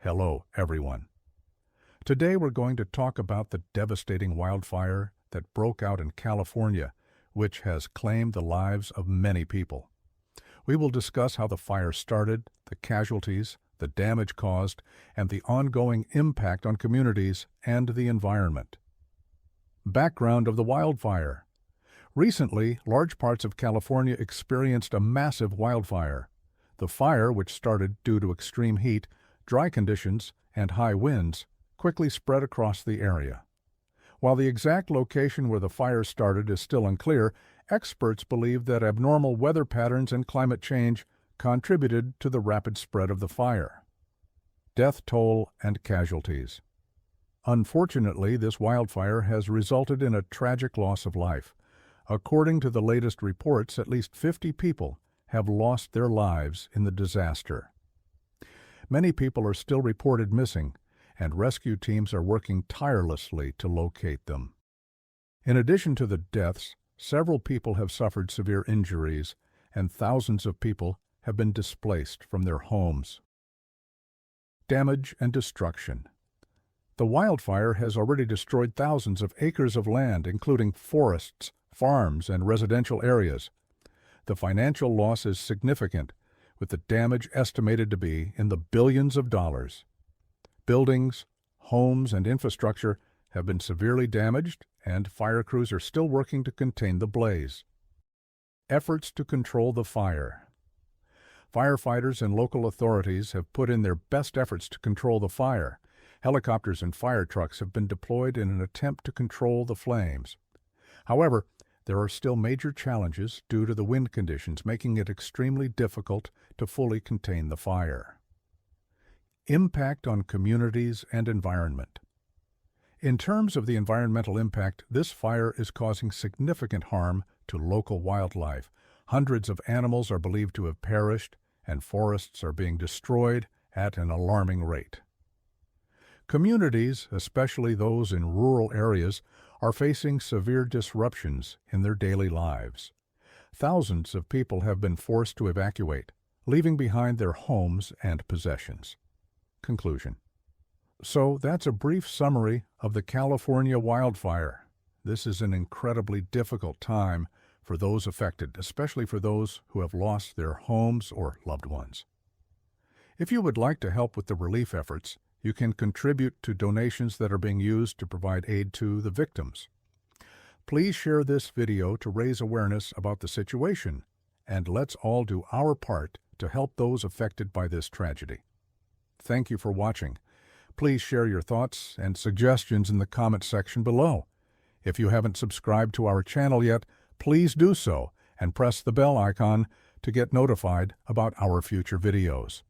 Hello, everyone. Today we're going to talk about the devastating wildfire that broke out in California, which has claimed the lives of many people. We will discuss how the fire started, the casualties, the damage caused, and the ongoing impact on communities and the environment. Background of the wildfire. Recently, large parts of California experienced a massive wildfire. The fire, which started due to extreme heat, dry conditions, and high winds, quickly spread across the area. While the exact location where the fire started is still unclear, experts believe that abnormal weather patterns and climate change contributed to the rapid spread of the fire. Death toll and casualties. Unfortunately, this wildfire has resulted in a tragic loss of life. According to the latest reports, at least 50 people have lost their lives in the disaster. Many people are still reported missing, and rescue teams are working tirelessly to locate them. In addition to the deaths, several people have suffered severe injuries, and thousands of people have been displaced from their homes. Damage and destruction. The wildfire has already destroyed thousands of acres of land, including forests, farms, and residential areas. The financial loss is significant, with the damage estimated to be in the billions of dollars. Buildings, homes, and infrastructure have been severely damaged, and fire crews are still working to contain the blaze. Efforts to control the fire. Firefighters and local authorities have put in their best efforts to control the fire. Helicopters and fire trucks have been deployed in an attempt to control the flames. However, there are still major challenges due to the wind conditions, making it extremely difficult to fully contain the fire. Impact on communities and environment. In terms of the environmental impact, this fire is causing significant harm to local wildlife. Hundreds of animals are believed to have perished, and forests are being destroyed at an alarming rate. Communities, especially those in rural areas, are facing severe disruptions in their daily lives. Thousands of people have been forced to evacuate, leaving behind their homes and possessions. Conclusion. So that's a brief summary of the California wildfire. This is an incredibly difficult time for those affected, especially for those who have lost their homes or loved ones. If you would like to help with the relief efforts, you can contribute to donations that are being used to provide aid to the victims. Please share this video to raise awareness about the situation, and let's all do our part to help those affected by this tragedy. Thank you for watching. Please share your thoughts and suggestions in the comment section below. If you haven't subscribed to our channel yet, please do so and press the bell icon to get notified about our future videos.